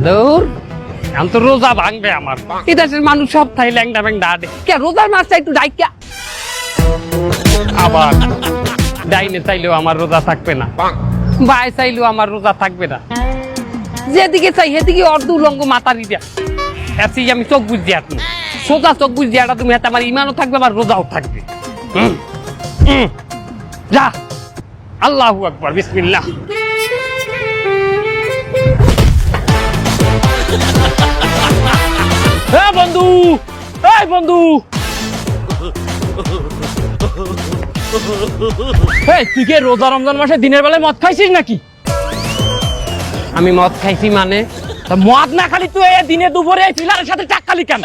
দূর এখন তো রোজা ভাঙবে আমার। এই দেশের মানুষ সব থাই ল্যাংডা ব্যাংডা আডে কে রোজার মাসটা একটু ডাইকা আবার ডাইনে চাইলেও আমার রোজা থাকবে না, বাই চাইলেও আমার রোজা থাকবে না। যেদিকে চাই সেদিকে অর্ধ উলঙ্গ মাতারি দিয়া এসি আমি চোখ বুঝছি আপনি সোজা চোখ বুঝছি এটা তুমি হাতে আমার ইমানও থাকবে আমার রোজাও থাকবে। যা আল্লাহু আকবার বিসমিল্লাহ। বন্ধু এই বন্ধু তুই কে রোজা রমজান মাসে দিনের বেলায় মদ খাইছিস নাকি? আমি মদ খাইছি মানে মদ না খালি তুই দিনে দুপুরে ফিলারের সাথে চাক খালি কেন?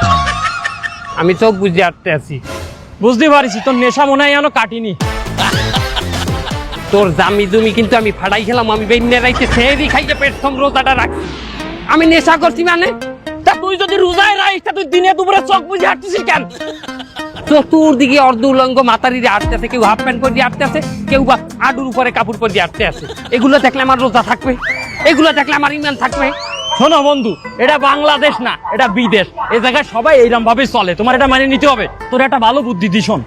আমি চোখ বুঝে আটতে আছি। বুঝতে পারিস তোর নেশা মনে হয় এখনো কাটিনি। তোর জামি জমি কিন্তু আমি ফাড়াই খেলাম। আমি বেন্যা রাইতে সেহরি খাইতে পেট সম রোজাটা রাখছি। আমি নেশা করছি মানে তা তুই যদি রোজায় রাখিস তা তুই দিনে দুপুরে চোখ বুঝে আটতেছিস কেন? চতুর্দিকে অর্ধ উলঙ্গ মাতারিরে আটতে আছে, কেউ হাফ প্যান্ট পরে দিয়ে আটতে আছে, কেউ বা আডুর উপরে কাপড় পরে দিয়ে আটতে আছে। এগুলো দেখলে আমার রোজা থাকবে? এগুলো দেখলে আমার ইমান থাকবে? শোনো বন্ধু, এটা বাংলাদেশ না, এটা বিদেশ। এই জায়গায় সবাই এইরকম ভাবে চলে, তোমার এটা মানে নিতে হবে। তোর একটা ভালো বুদ্ধি দি, শোন,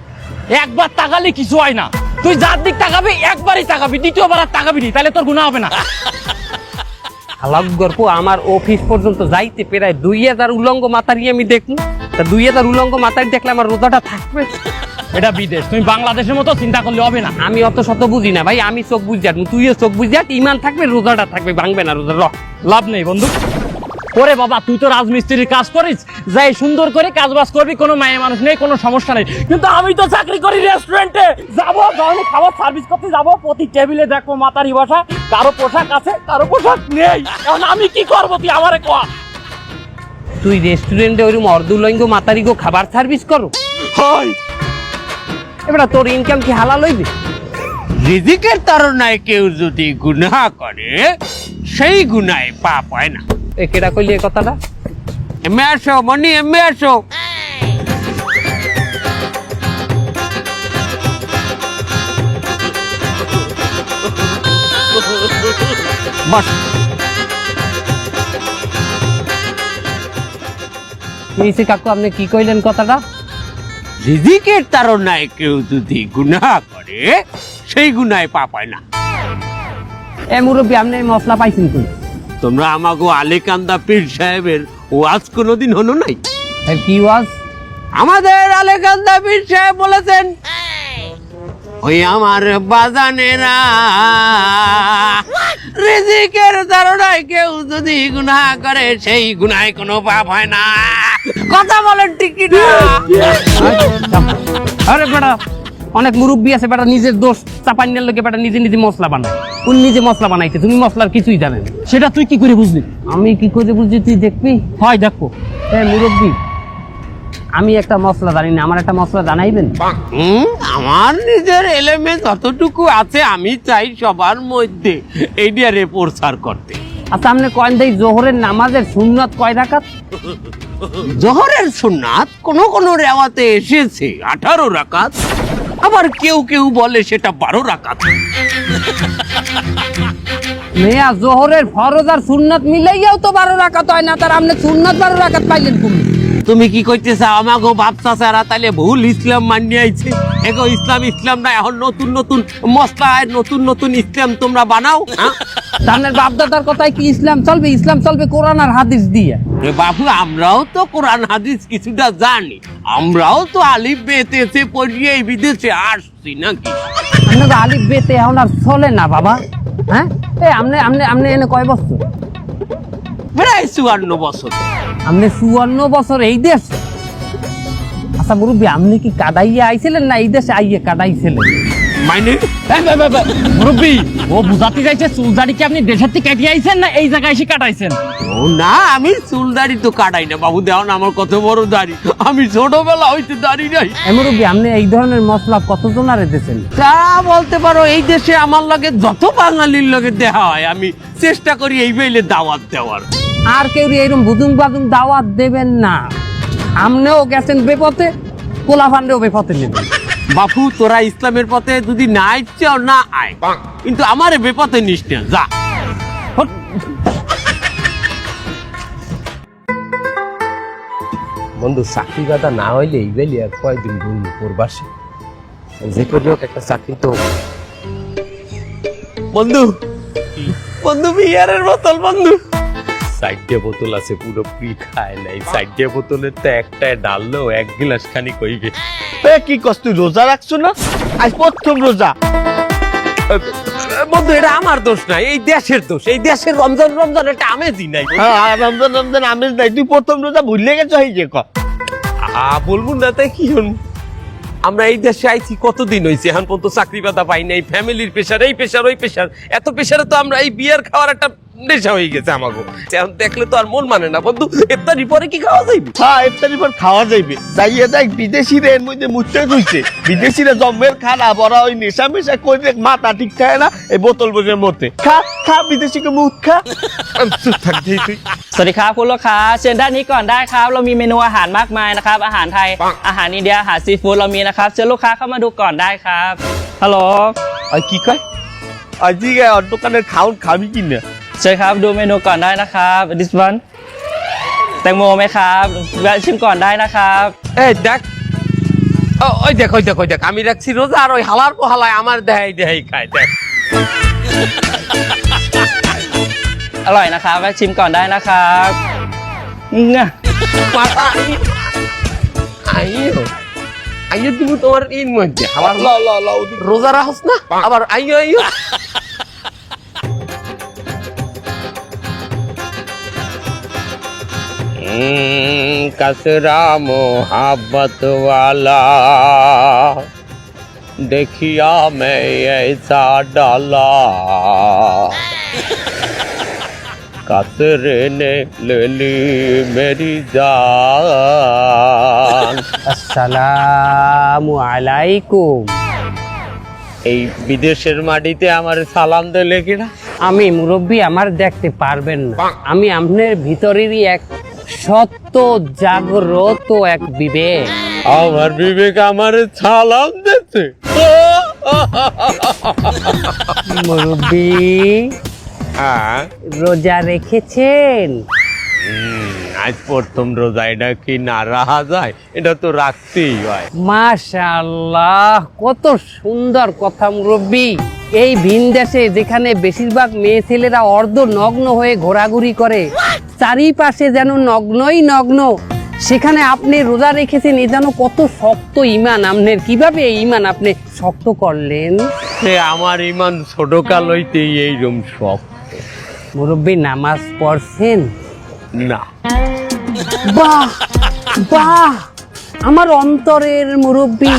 একবার তাকালে কিছু হয় না। তুই যার দিক তাকাবি একবারই তাকাবি, দ্বিতীয়বার আর তাকাবি নি, তাহলে তোর গুনাহ হবে না। গল্প আমার অফিস পর্যন্ত যাইতে প্রায় 2000 উলঙ্গ মাতারি আমি দেখবো। তা 2000 উলঙ্গ মাতারি দেখলে আমার রোজাটা থাকবে? এটা বিদেশ, তুমি বাংলাদেশের মতো চিন্তা করলে হবে না। আমি অত শত বুঝি না ভাই, আমি চোখ বুঝি, তুইও চোখ বুঝি, ইমান থাকবে, রোজাটা থাকবে, ভাঙবে না রোজা। লাভ নেই বন্ধু। ওরে বাবা, তুই তো রাজমিস্ত্রির কাজ করিস, যাই সুন্দর করে কাজ বাজ করবি, কোনো মায়ের মানুষ নেই, কোনো সমস্যা নেই। কিন্তু আমি তো চাকরি করি রেস্টুরেন্টে, যাবো ধরনের খাবার সার্ভিস করতে যাবো, প্রতি টেবিলে দেখবো মাতারি বসা, কারো পোশাক আছে কারো পোশাক নেই। এখন আমি কি করবো তুই আমারে কয়া। তুই রেস্টুরেন্টে ওইরকম অর্ধুলঙ্গ মাতারি গো খাবার সার্ভিস করো? হয় এবার তোর ইনকাম কি হালাল হইবে? রিজিকের তাড়নায় কেউ যদি গুনাহ করে সেই গুনায় পাপ হয় না। এ কেডা কইলি এই কথাটা? এমে আসো মনি, এমে আসো। বস। মিসি কাকু, আপনি কি কইলেন কথাটা? রিজিকের তাড়নায় কেউ যদি গুনাহ করে সেই গুনায় পাপ হয় না। এ মুরব্বী, আপনি এই মশলা পাইছেন তুই? তোমরা আমাগো আলেকান্দা পীর সাহেবের ওয়াজ কোনোদিন হলো নাই? কি ওয়াজ? আমাদের আলেকান্দা পীর সাহেব বলেছেন, ওই আমার বাজানেরা রিজিকের তাড়নায় কেউ যদি গুনাহ করে সেই গুনায় কোনো পাপ হয় না। কথা বলেন ঠিক কি না? আরে বেটা, অনেক মুরব্বী আছে বেটা নিজের দোষ চাপাইনের লোকে বেটা নিজে নিজে মশলা বানায়। কোন নিজে মশলা বানাইতে, তুমি মশলার কিছুই জানেন। সেটা তুই কি করে বুঝলি? আমি কি করে বুঝলি তুই দেখবি? হয় দেখো। এই মুরব্বী, আমি একটা মশলা জানি না, আমার একটা মশলা জানাইবেন? আমার নিজের এলেমে যতটুকু আছে আমি চাই সবার মধ্যে এইটারে প্রচার করতে। আচ্ছা, আপনি কয়েন দেই জোহরের নামাজের সুন্নাত কয় রাকাত? জোহরের সুন্নাত কোন কোন রেওয়াতে এসেছে 18 রাকাত, আবার কেউ কেউ বলে সেটা 12 রাকাত। মেয়া জোহরের ফরজ আর সুন্নাত মিলাইয়াও তো 12 রাকাত হয় না, তার আপনি সুন্নাত 12 রাকাত পাইলেন তুমি? তুমি কি কইতেছ আমাগো বাপসা সারা তাইলে ভুল ইসলাম মানিয়ে আইছে? এগো ইসলাম ইসলাম না, এখন নতুন নতুন মশলা নতুন নতুন ইসলাম তোমরা বানাও। তাহলে বাপ দাদার কথায় কি ইসলাম চলবে? ইসলাম চলবে কোরআন আর হাদিস দিয়ে। বাবু, আমরাও তো কোরআন হাদিস কিছুটা জানি, আমরাও তো আলিফ বেতেছে পড়িয়ে এই বিদেশে আসছি নাকি? আপনাকে আলিফ বেতে এখন আর চলে না বাবা। হ্যাঁ, এই আপনি এনে কয় বছর? প্রায় 54 বছর। আপনি 54 বছর এই দেশ? আচ্ছা মুরব্বী, আপনি কি কাদাইয়া আইছিলেন না এই দেশে আইয়ে কাদাইছিলেন? মানে মুরব্বী, ও বুঝাতে চাইছে চুলদাড়ি কি আপনি দেশের থেকে কেটে আইছেন না এই জায়গায় এসে কাটাইছেন? ও না, আমি চুল দাড়ি তো কাটাই না বাবু, দেও না আমার কত বড় দাড়ি, আমি ছোটবেলা হইতে দাড়ি নাই। মুরব্বী, আপনি এই ধরনের মশলা কতজনারে দিয়েছেন? তা বলতে পারো এই দেশে আমার লগে যত বাঙালির লগে দেখা হয় আমি চেষ্টা করি এই বেলে দাওয়াত দেওয়ার। আর কেউ এইরকম বুদুং বাদুং দাওয়াত দেবেন না। আপনিও গেছেন বেপথে, কোলাফান্ডেও বেপথে নেবেন। বাপু, তোরা ইসলামের পথে যদি না ইচ্ছাও না আয়, কিন্তু আমার বেপথে নিস না, যা। বন্ধু চাকরি বাদা না হইলে এই বেলি আর কয়দিন ঘুরবো পূর্বাসে, যে করে হোক একটা চাকরি তো। বন্ধু বন্ধু বিয়ারের বোতল বন্ধু, সাইডে বোতল আছে, পুরো পি খায় নাই, সাইডে বোতলের তো একটাই ডাললো এক গিলাস খানি কইবে। কি কষ্ট, তুই রোজা রাখছো না? আজ প্রথম রোজা। বন্ধু এটা আমার দোষ নাই, এই দেশের দোষ, এই দেশের রমজান রমজান একটা আমেজই নাই। হ্যাঁ, রমজান রমজান আমেজ নাই, তুই প্রথম রোজা ভুলে গেছো এই যে বলবো না তাই কি হন, আমরা এই দেশে আইছি কতদিন হয়েছে, এখন পর্যন্ত চাকরি বাদা পাই নাই, ফ্যামিলির প্রেশার, এই প্রেশার ওই প্রেশার, এত প্রেশারে তো আমরা এই বিয়ার খাওয়ার একটা নেশা হয়ে গেছে আমাকে। এখন দেখলে তো আর মন মানে না বন্ধু, ইফতারি পরে কি খাওয়া যাইবে? হ্যাঁ, ইফতারির পর খাওয়া যাইবে। যাইয়ে যাই বিদেশিরা এর মধ্যে মুচ্ছে ধুইছে, বিদেশিরা জম্মের খানা বড়া ওই নেশা মেশা করে মাথা ঠিক থাকে না এই বোতল বোঝের মধ্যে। খা খা বিদেশিকে মুখ খা। চুপ থাক যেই তুই।สวัสดีครับคุณลูกค้าเชิญด้านนี้ก่อนได้ครับเรามีเมนูอาหารมากมายนะครับอาหารไทยอาหารอินเดียอาหารซีฟู้ดเรามีนะครับเชิญลูกค้าเข้ามาดูก่อนได้ครับฮัลโหล আর কি কয় আজকে আর দোকানের খাউন খাবি কি না?เชิญครับดูเมนูก่อนได้นะครับ this one แตงโมไหมครับแวะชิมก่อนได้นะครับ এই দেখ, ওই দেখ ওই দেখ ওই দেখ, আমি রাখছি রোজা আর ওই হালার পোহালায় আমার দেহাই দেহাই খায়, দেখ। อร่อยนะครับแวะชิมก่อนได้นะครับง่ะ মাথা আইও আইও তুমি তোমার ইন মধ্যে আমার ল ল ল রোজা রাখস না, আবার আইও আইও। कसरा मोहब्बत वाला देखिया मैं ऐसा डाला, कसरे ने ले ली मेरी जान। আসসালামু আলাইকুম। এই বিদেশের মাটিতে আমার সালাম দিলে কিনা? আমি মুরব্বী, আমার দেখতে পারবেন না, আমি আপনার ভিতরেরই এক সত্য জাগ্রত এক বিবেক। আমার বিবেক আমার সালাম দিতে। মুরব্বী হ্যাঁ, রোজা রেখেছেন? আজ প্রথম রোজা, এটা কি না রাখা যায়? এটা তো রাখতেই হয়। মাশাআল্লাহ, কত সুন্দর কথা মুরব্বী। এই ভিন দেশে যেখানে বেশিরভাগ মেয়ে ছেলেরা অর্ধ নগ্ন হয়ে ঘোরাঘুরি করে, চারিপাশে যেন নগ্নই নগ্ন, সেখানে আপনি রোজা রেখেছেন, এ যেন কত শক্ত ইমান আপনার। কিভাবে এই ইমান আপনি শক্ত করলেন? সে আমার ইমান ছোটকাল হইতেই এইরকম শখ। মুরব্বী নামাজ পড়ছেন? না। বাহ বাহ, আমার অন্তরের মুরব্বী,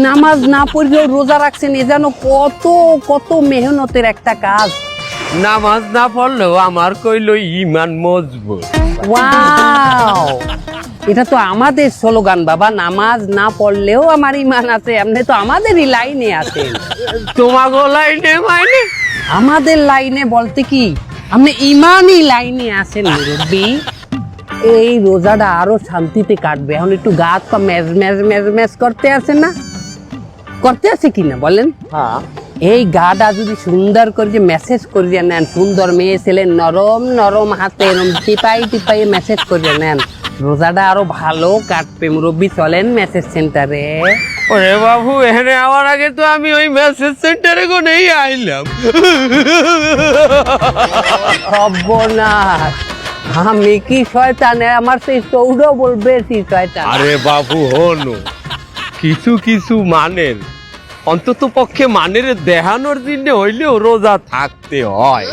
নামাজ না পড়লেও রোজা রাখছেন, এ যেন কত কত মেহনতের একটা কাজ। নামাজ না পড়লেও আমার কইল ইমান মজবুত। ওয়াও, এটা তো আমাদের স্লোগান বাবা, নামাজ না পড়লেও আমার ইমান আছে। আপনি তো আমাদেরই লাইনে আছেন। তোমাগো লাইনে মাইনে? আমাদের লাইনে বলতে কি, আপনি ইমানই লাইনে আছেন মুরব্বী। এই রোজাটা আরো শান্তিতে কাটবে। এখন একটু গা হাত পা ম্যাজ ম্যাজ ম্যাজ ম্যাজ করতে আছেন না? করতে আছে কিনা বলেন? হ্যাঁ, এই গাটা যদি সুন্দর করে যে মেসেজ করিয়ে নেন, সুন্দর মেয়ে ছেলে নরম নরম হাতে এরম টিপাই টিপাই মেসেজ করিয়ে নেন, রোজাটা আরো ভালো কাটবে মুরব্বী। চলেন মেসেজ সেন্টারে। ওরে বাবু, এখানে আমার আগে তো আমি ওই মেসেজ সেন্টারে কোনেই আইলাম। সর্বনাশ, আমি কি শয়তান? আমার সেই সৌরভ বলবে শয়তান। আরে বাবু হনো, কিছু কিছু মানের, অন্তত পক্ষে মানের দেখানোর জন্য হইলেও রোজা থাকতে হয়।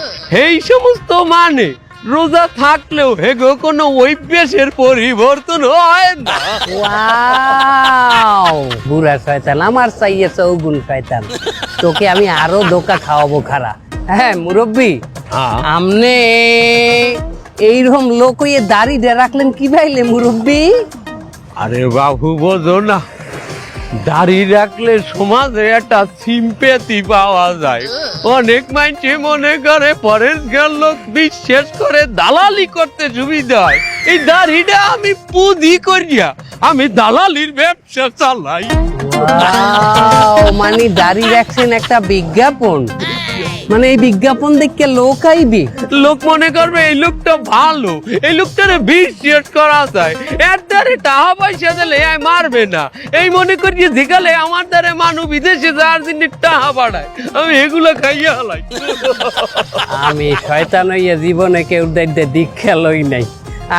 এই সমস্ত মানে রোজা থাকলেও হেগো কোনো অভ্যাসের পরিবর্তন হয় না। ওয়াও, বুড়া শয়তান, আমার চাইয়ে চৌগুন শয়তান। তোকে আমি আরো ধোকা খাওয়াবো খারা। হ্যাঁ মুরব্বী, আমনে এইরকম লোক হয়ে দাড়িটা রাখলেন কি ভাইলে মুরব্বী? আরে বাবু বোঝো না, দাড়ি রাখলে সমাজে একটা সিম্পেথি পাওয়া যায়। অনেক মানুষে মনে করে পরেশগার লোক বিশ্বাস করে দালালি করতে সুবিধা হয়। এই দাড়িটা আমি পুঁজি করিয়া আমি দালালির ব্যবসা চালাই। ওয়াও, মানে দাড়ি রাখছেন একটা বিজ্ঞাপন। মানে এই বিজ্ঞাপন দেখে লোক আইবে? লোক মনে করবে এই লোকটা ভালো, এই লোকটারে বিশ্বাস করা যায়, এর দ্বারে টাকা পয়সা দিলে মারবে না, এই মনে করি যেখানে আমার দ্বারে মানুষ বিদেশে যাওয়ার জন্য টাকা পাঠায়, আমি এগুলো খাইয়া হলাই। আমি শয়তান হইয়া জীবনে কেউ দীক্ষা লই নাই,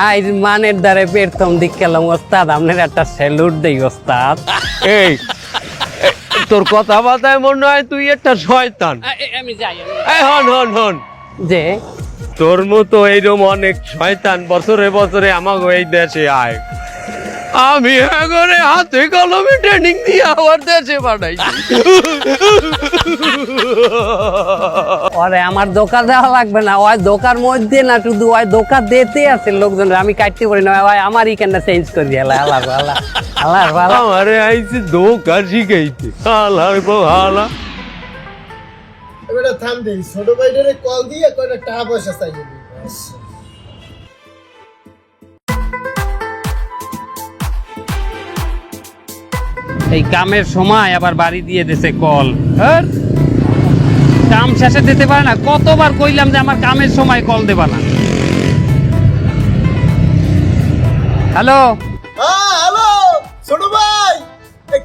আজ মানের দ্বারে প্রথম দীক্ষা লম। ওস্তাদ আপনার একটা স্যালুট দেই ওস্তাদ। এই তোর কথাবার্তায় মনে হয় তুই একটা শয়তান। আমি যাই। এই হন হন হন, যে তোর মতো এইরকম অনেক শয়তান বছরে বছরে আমাকে এই দেশে আয়, আমি এগরে হাতে কলমে ট্রেনিং দিয়ে আমার দেশে পাঠাই। ওরে আমার দোকান দেওয়া লাগবে না, ওই দোকার মধ্যে না শুধু ওই দোকান দিতে আছে লোকজন, আমি কাটতে পারি না, ওই আমার ইখানটা চেঞ্জ করে দিয়ে আল্লাহ আল্লাহ আল্লাহ আল্লাহ আল্লাহ। আমারে আইছে দোকা শিখাইতে, আল্লাহ আল্লাহ। এবারে থাম দিই, ছোট ভাইটারে কল দিয়ে কয়টা টাকা পয়সা চাই দিবি। এই কামের সময় আবার বাড়ি দিয়ে দিছে কল। হ্যাঁ, কাম শেষে দিতে পারে না, কতবার কইলাম যে আমার কামের সময় কল দেবা না। হ্যালো, হ্যাঁ হ্যালো ছোট ভাই,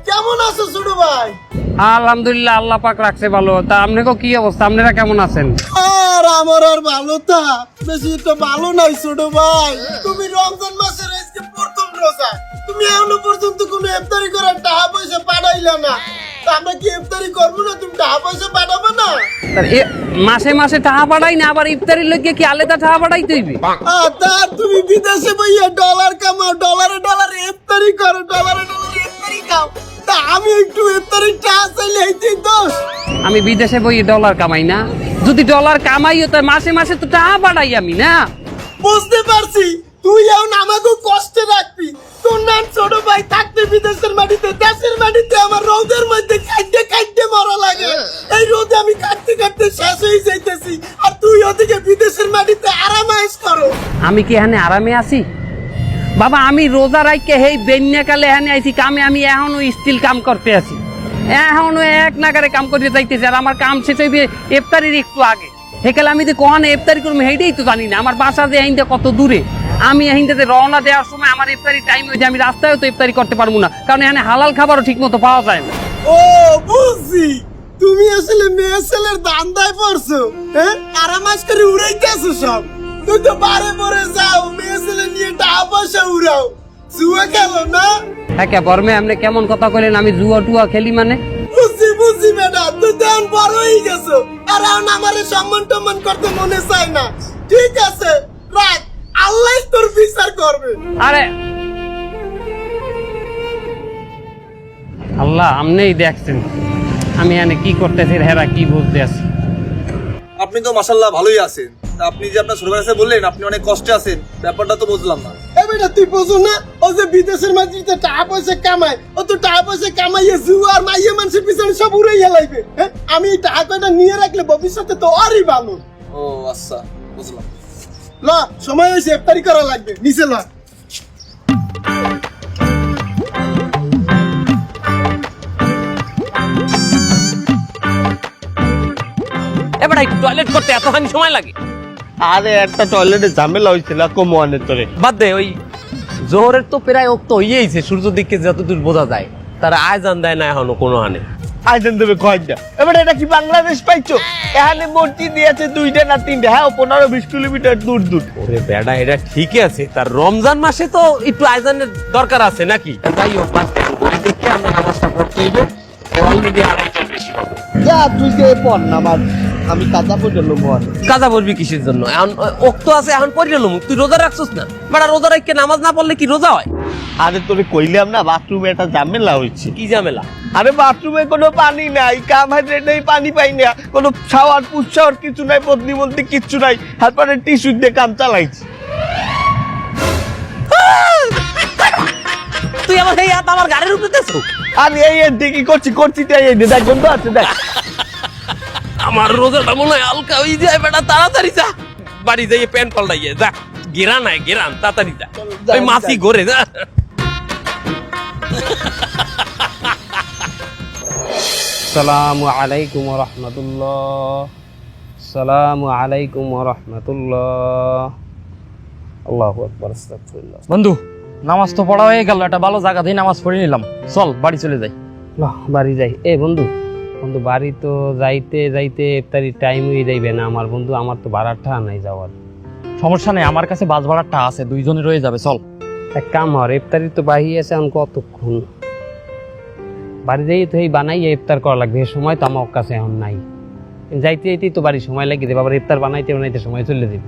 কেমন আছো ছোট ভাই? আলহামদুলিল্লাহ, আল্লাহ পাক রাখছে ভালো। তা আপনাকে কি অবস্থা, আপনারা কেমন আছেন? আর আমার আর ভালো তা বেশি তো ভালো নাই ছোট ভাই। তুমি রমজান মাসের আজকে প্রথম রোজা, তুমি এখনো পর্যন্ত কোনো ইফতারি করার টাকা পয়সা পাঠাইলা না। তা আমরা কি ইফতারি করবো না, তুমি টাকা পয়সা পাঠাবো না? মাসে মাসে টাকা পাঠাই না, আবার ইফতারির লোক কি আলাদা টাকা পাঠাইতে হইবে? তা তুমি বিদেশে বইয়া ডলার কামাও, ডলারে ডলারে ইফতারি করো, ডলারে ডলারে ইফতারি খাও। তা আমি একটু ইফতারি টাকা চাইলে এইটাই দোষ? আমি বিদেশে বই ডলার কামাই না, যদি ডলার কামাইও তো মাসে মাসে তো টাকা পাঠাই আমি না। বুঝতে পারছি, তুই এখন আমাকে কষ্টে রাখবি। তোর নাম ছোট ভাই থাকতে বিদেশের মাটিতে, দেশের মাটিতে আমার রোদের মধ্যে খাইতে খাইতে মরা লাগে। এই রোদে আমি কাটতে কাটতে শেষ হয়ে যাইতেছি, আর তুই ওদিকে বিদেশের মাটিতে আরামাইশ করো। আমি কি এখানে আরামে আছি বাবা? আমি রোজা রাখকে হেই বেন্যাকালে এখানে আইছি কামে, আমি এখনো স্টিল কাম করতে আছি, এখনো এক নাগারে কাম করতে যাইতেছি। আর আমার কাম শেষ হইবে ইফতারির একটু আগে। হেকালে আমি যে কখনো ইফতারি করবো সেইটাই তো জানি না। আমার বাসা যে এহিন্দা কত দূরে, আমি এহিন্দাতে রওনা দেওয়ার সময় আমার ইফতারি টাইম হয়েছে, আমি রাস্তায়ও তো ইফতারি করতে পারবো না, কারণ এখানে হালাল খাবারও ঠিক মতো পাওয়া যায় না। ও বুঝছি, তুমি আসলে মেয়ে ছেলের দান্দায় পড়ছো, হ্যাঁ? আরামাইশ করে উড়াইতেছো সব। তুই তো বারে বারে যাও মেয়ে ছেলে নিয়ে টাকা পয়সা উড়াও, জুয়া খেলো না? হ্যাঁ, কে বর্মে আপনি কেমন কথা কইলেন? আমি জুয়া টুয়া খেলি মানে? বুঝছি বুঝছি ম্যাডাম, তুই তো এখন বড় হয়ে গেছো, আর এখন আমারে সম্মান টম্মান করতে মনে চায় না। ঠিক আছে রাখ, আল্লাহ তোর বিচার করবে। আরে আল্লাহ, আপনিই দেখছেন আমি এখানে কি করতেছি, হেরা কি বলতে আছি। আপনি তো মাশাল্লাহ ভালোই আছেন। তা আপনি যে আপনার ছোট ভাই কাছে বললেন আপনি অনেক কষ্টে আছেন, ব্যাপারটা তো বুঝলাম না। বেটা তুই বোঝো না, ও যে বিদেশের মাটিতে টাকা পয়সা কামায়, ও তো টাকা পয়সা কামাইয়ে জুয়া আর মাইয়ে মানুষের পিছনে সব উড়াইয়া লাইবে। হ্যাঁ, আমি এই টাকা কয়টা নিয়ে রাখলে ভবিষ্যতে তো আরই ভালো। ও আচ্ছা, বুঝলাম। ল সময় হয়েছে, ইফতারি করা লাগবে, নিচে ল। এবার টয়লেট করতে এতখানি সময় লাগে? আরে একটা টয়লেটে ঝামেলা হয়েছিল কমোয়ানের তোরে। বাদ দে, ওই জোহরের তো প্রায় অক্ত হইয়েছে, সূর্য দিকে যতদূর বোঝা যায়, তারা আয়জান দেয় না এখনো কোনো হানে। আইজান দেবে কয়টা? এবার এটা কি বাংলাদেশ পাইছো? এখানে মসজিদ দিয়েছে 2টা না 3টা, হ্যাঁ 15-20 কিলোমিটার দূর দূর। ওরে বেড়া, এটা ঠিকই আছে, তার রমজান মাসে তো একটু আয়জানের দরকার আছে নাকি? যাই হোক, বাদ দে, ওই দেখে আমরা নামাজটা পড়তে হইব। অলরেডি আড়াইটার বেশি হবে। যা তুই যে পড় নামাজ, আমি কাজা পর্যন্ত মর। কাজা পড়বি কিসের জন্য? এখন অক্ত আছে, এখন পড়িল মুখ। তুই রোজা রাখছিস না? বেড়া, রোজা রাখকে নামাজ না পড়লে কি রোজা হয়? আরে তোরে কইলাম না বাথরুমে একটা ঝামেলা হয়েছে। কি ঝামেলা? আরে বাথরুমে কোনো পানি নাই, কামহাইড্রেট নেই, পানি পাই না, কোনো শাওয়ার পুষাওয়ার কিছু নাই, বদলি বলতে কিচ্ছু নাই, তারপরে টিস্যু দিয়ে কাম চালাইছি। তুই আমার এই হাত আমার গাড়ির উপরে দিছো? আরে এই দিকে করছি তাই এই দেখ বন্ধ আছে দেখ। আমার রোজাটা মনে হয় হালকা হয়ে যায়। বেটা তাড়াতাড়ি যা, বাড়ি যাইয়ে প্যান্ট পাল্টাইয়ে যা। গেরান নাই, গেরান, তাড়াতাড়ি যা। ওই মাছি ঘরে যা। আসসালামু আলাইকুম ওয়া রাহমাতুল্লাহ। আসসালামু আলাইকুম ওয়া রাহমাতুল্লাহ। আল্লাহু আকবার, আস্তাগফিরুল্লাহ। বন্ধু নামাজ তো পড়া হয়ে গেল, একটা ভালো জায়গা দিয়ে নামাজ পড়ে নিলাম, চল বাড়ি চলে যাই। বাড়ি যাই। বন্ধু বন্ধু বাড়ি তো যাইতে যাইতে ইফতারি টাইম হয়ে যাইবে না আমার বন্ধু, আমার তো ভাড়াটা নাই যাওয়ার। সমস্যা নেই, আমার কাছে বাস ভাড়াটা আছে, দুইজনে রয়ে যাবে, চল। এক কাম হর, ইফতারি তো বাহি আছে এখন কতক্ষণ, বাড়ি যাই তো এই বানাইয়া ইফতার করা লাগবে, এই সময় তো আমার কাছে এখন নাই। যাইতে যাইতেই তো বাড়ি সময় লাগিয়ে দেবে, আবার ইফতার বানাইতে বানাইতে সময় চলে যাবে।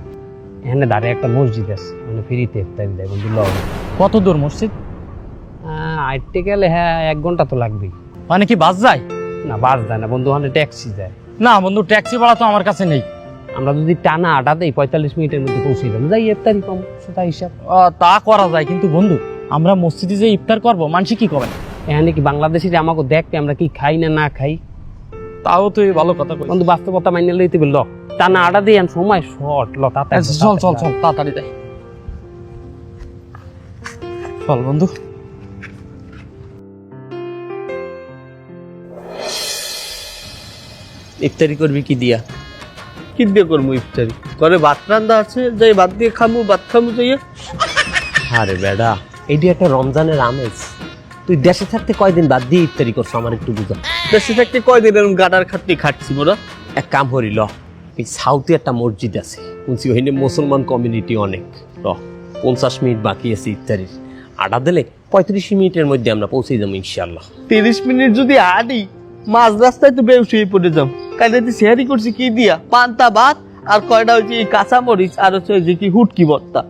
এখানে দাঁড়িয়ে একটা মসজিদ আছে, মানে ফ্রিতে ইফতারি দেয় বন্ধু। কত দূর মসজিদ? আইতে গেলে হ্যাঁ 1 ঘন্টা তো লাগবেই। মানে কি বাস যায়? না বাস যায় না বন্ধু, ওখানে ট্যাক্সি যায়। না বন্ধু, ট্যাক্সি ভাড়া তো আমার কাছে নেই। আমরা যদি টানা আটা দেই 45 মিনিটের মধ্যে পৌঁছে যাবো, যাই ইফতারি কম সেটা হিসাব। তা করা যায়, কিন্তু বন্ধু আমরা মসজিদে যে ইফতার করবো মানুষ কি করবে? এখানে কি বাংলাদেশি আমাকে দেখতে আমরা কি খাই না না খাই? তাও তো ভালো কথা কই। বন্ধু বাস্তবতা মাইনে লইতে বলল, টানা আটা দিয়ে সময় শর্ট ল, তাড়াতাড়ি চল চল চল, তাড়াতাড়ি যাই, চল বন্ধু। ইফতারি করবি কি দিয়া? কি দিয়ে করবো ইফতারি? ঘরে ভাত রান্দা আছে, যাই ভাত দিয়ে খামু, ভাত খামু যাইয়া। আরে বেডা, এইটি একটা রমজানের আমেজ। তুই দেশে থাকতে কয়দিন বাদ দিয়ে ইফতারি করছো আমার একটু বুঝা। দেশে থাকতে কয়দিন এরকম গাটার খাটনি খাটছি মোরা। এক কাম করিল, এই সাউথে একটা মসজিদ আছে, শুনছি ওখানে মুসলমান কমিউনিটি অনেক। 50 মিনিট বাকি আছে ইফতারির, আটা দিলে 35 মিনিটের মধ্যে আমরা পৌঁছে যাবো ইনশাল্লাহ। 30 মিনিট যদি আডি, মাঝ রাস্তায় তো বেউস হয়ে পড়ে যাম। কালকে তুই শেয়ারি করছি কি দিয়া? পান্তা ভাত আর কয়টা হচ্ছে কাঁচা মরিচ আর হচ্ছে যে কি হুটকি ভর্তা।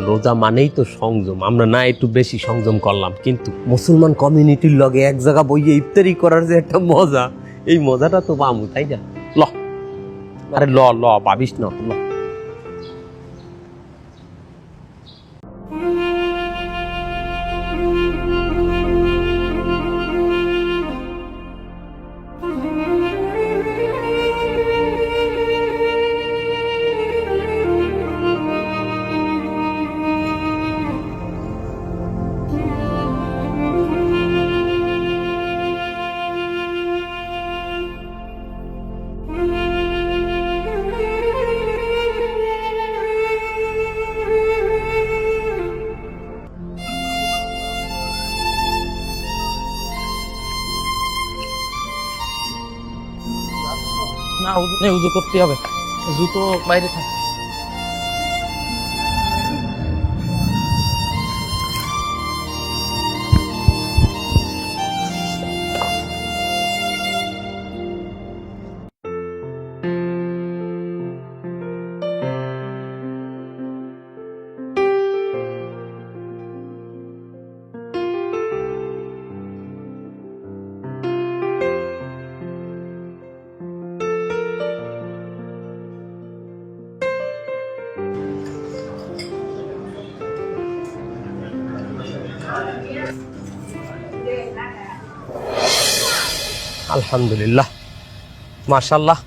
রোজা মানেই তো সংযম, আমরা না একটু বেশি সংযম করলাম, কিন্তু মুসলমান কমিউনিটির লগে এক জায়গা বইয়ে ইফতারি করার যে একটা মজা, এই মজাটা তো পামু, তাই না? ল আরে ল ল, ভাবিস না, ল। না উজু নেই, উজু করতে হবে, জুতো বাইরে থাকে। আলহামদুলিল্লাহ, মাশাআল্লাহ,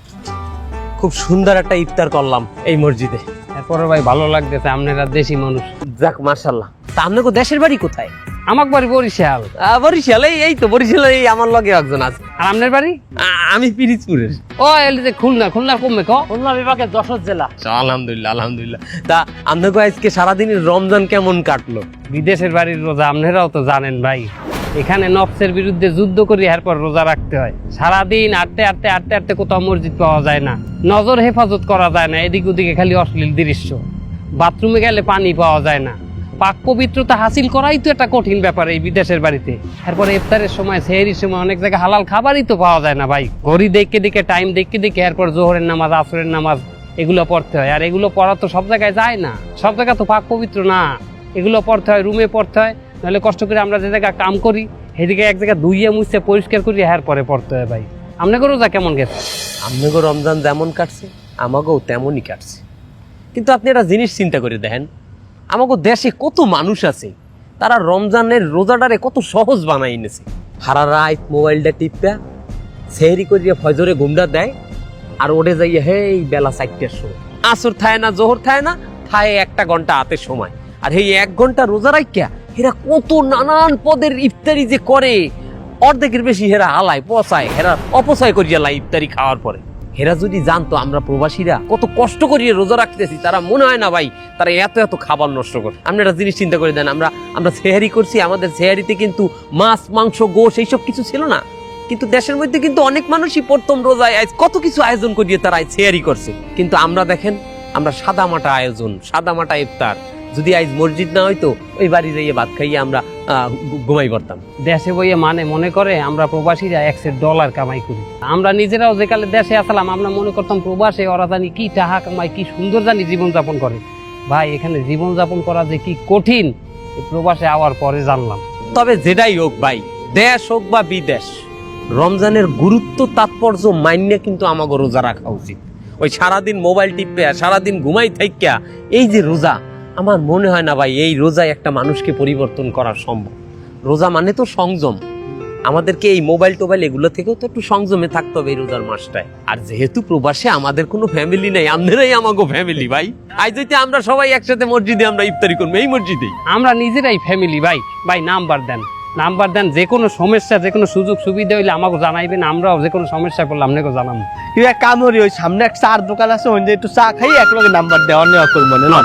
খুব সুন্দর একটা ইফতার করলাম এই মসজিদে। এরপরে ভাই ভালো লাগতেছে, আপনারা দেশি মানুষ। যাক মাশাআল্লাহ। তা আপনাকে দেশের বাড়ি কোথায়? আমার বাড়ি বরিশাল। বরিশাল, এই তো বরিশালে এই আমার লগে একজন আছে। আর আপনার বাড়ি? আমি পিরিজপুরের। ও এলি যে খুলনা, খুলনা কমবে ক? খুলনা বিভাগের যশোর জেলা। আলহামদুলিল্লাহ আলহামদুলিল্লাহ। তা আপনাকে আজকে সারাদিনের রমজান কেমন কাটলো? বিদেশের বাড়ির রোজা আপনারাও তো জানেন ভাই, এখানে নফসের বিরুদ্ধে যুদ্ধ করি এরপর রোজা রাখতে হয়। সারাদিন আটতে আটতে আটতে আটতে কোথাও মসজিদ পাওয়া যায় না, নজর হেফাজত করা যায় না, এদিক ওদিকে খালি অশ্লীল দৃশ্য, বাথরুমে গেলে পানি পাওয়া যায় না, পাক পবিত্রতা হাসিল করাই তো একটা কঠিন ব্যাপার এই বিদেশের বাড়িতে। এরপরে ইফতারের সময় সেহরির সময় অনেক জায়গায় হালাল খাবারই তো পাওয়া যায় না ভাই। ঘড়ি দেখে দেখে টাইম দেখে দেখে এরপর জোহরের নামাজ আসরের নামাজ এগুলো পড়তে হয়, আর এগুলো পড়া তো সব জায়গায় যায় না, সব জায়গায় তো পাক পবিত্র না, এগুলো পড়তে হয় রুমে পড়তে হয়, নাহলে কষ্ট করে আমরা যে জায়গায় কাম করি সেদিকে এক জায়গায় ধুইয়ে মুছে পরিষ্কার করি এরপরে পড়তে হয় ভাই। আপনাকে রোজা কেমন গেছে? আপনাকে রমজান যেমন কাটছে আমাকেও তেমনই কাটছে, কিন্তু আপনি একটা জিনিস চিন্তা করে দেখেন, আমাকে দেশে কত মানুষ আছে তারা রমজানের রোজাটারে কত সহজ বানাই এনেছে। সারা রাত মোবাইলটা টিপা সেহরি করিয়া ফজরে ঘুমটা দেয়, আর ওঠে যাইয়া হেই বেলা 4টার সময়, আসর থায় না জোহর থায় না, থায় 1 ঘন্টা হাতে সময়, আর এই 1 ঘন্টা রোজা রাখিয়া এরা কত নানান পদের ইফতারি যে করে, অর্ধেকের বেশি হেরা হালায় পচায়, হেরা অপচয় করিয়া লাই ইফতারি খাওয়ার পরে। হেরা যদি জানতো আমরা প্রবাসীরা কত কষ্ট করিয়ে রোজা রাখতেছি, তারা মনে হয় না ভাই তারা এত এত খাবার নষ্ট করে। আপনি একটা জিনিস চিন্তা করে দেন, আমরা সেহারি করছি, আমাদের সেহারিতে কিন্তু মাছ মাংস গোশ এইসব কিছু ছিল না, কিন্তু দেশের মধ্যে কিন্তু অনেক মানুষই প্রথম রোজায় আজ কত কিছু আয়োজন করিয়ে তারা সেহারি করছে। কিন্তু আমরা দেখেন, আমরা সাদামাটা আয়োজন, সাদামাটা ইফতার। যদি আজ মসজিদ না হইতো ওই বাড়ি যাইয়ে ভাত খাইয়ে আমরা ঘুমাই পড়তাম। দেশে বইয়ে মানে মনে করে আমরা প্রবাসীরা $100 কামাই করি। আমরা নিজেরাও যে কালে দেশে আসলাম আমরা মনে করতাম প্রবাসে ওরা জানি কি টাকা কামাই, কি সুন্দর জানি জীবনযাপন করে। ভাই এখানে জীবনযাপন করা যে কি কঠিন এই প্রবাসে আওয়ার পরে জানলাম। তবে যেটাই হোক ভাই, দেশ হোক বা বিদেশ, রমজানের গুরুত্ব তাৎপর্য মাইন্যে কিন্তু আমাকে রোজা রাখা উচিত। ওই সারাদিন মোবাইল টিপে সারাদিন ঘুমাই থাইকা এই যে রোজা, আমার মনে হয় না ভাই এই রোজায় একটা মানুষকে পরিবর্তন করা সম্ভব। রোজা মানে তো সংযম, আমাদেরকে এই মোবাইল টোবাইল এগুলো থেকেও তো একটু সংযমে থাকতে হবে এই রোজার মাসটায়। আর যেহেতু প্রবাসে আমাদের কোনো ফ্যামিলি নেই, আপনারাই আমাকে ফ্যামিলি ভাই। আজ যদি আমরা সবাই একসাথে মসজিদে আমরা ইফতারি করবো, এই মসজিদেই আমরা নিজেরাই ফ্যামিলি ভাই। ভাই নাম্বার দেন, যে কোনো সমস্যা যে কোনো সুযোগ সুবিধা হইলে আমাকে জানাইবেন, আমরাও যে কোনো সমস্যা করলে আপনাকে জানাবো। তুই এক কাম করি, ওই সামনে এক চার দোকান আছে, ওই একটু চা খাই এক লগে নাম্বার দেওয়া নেওয়া করবো না।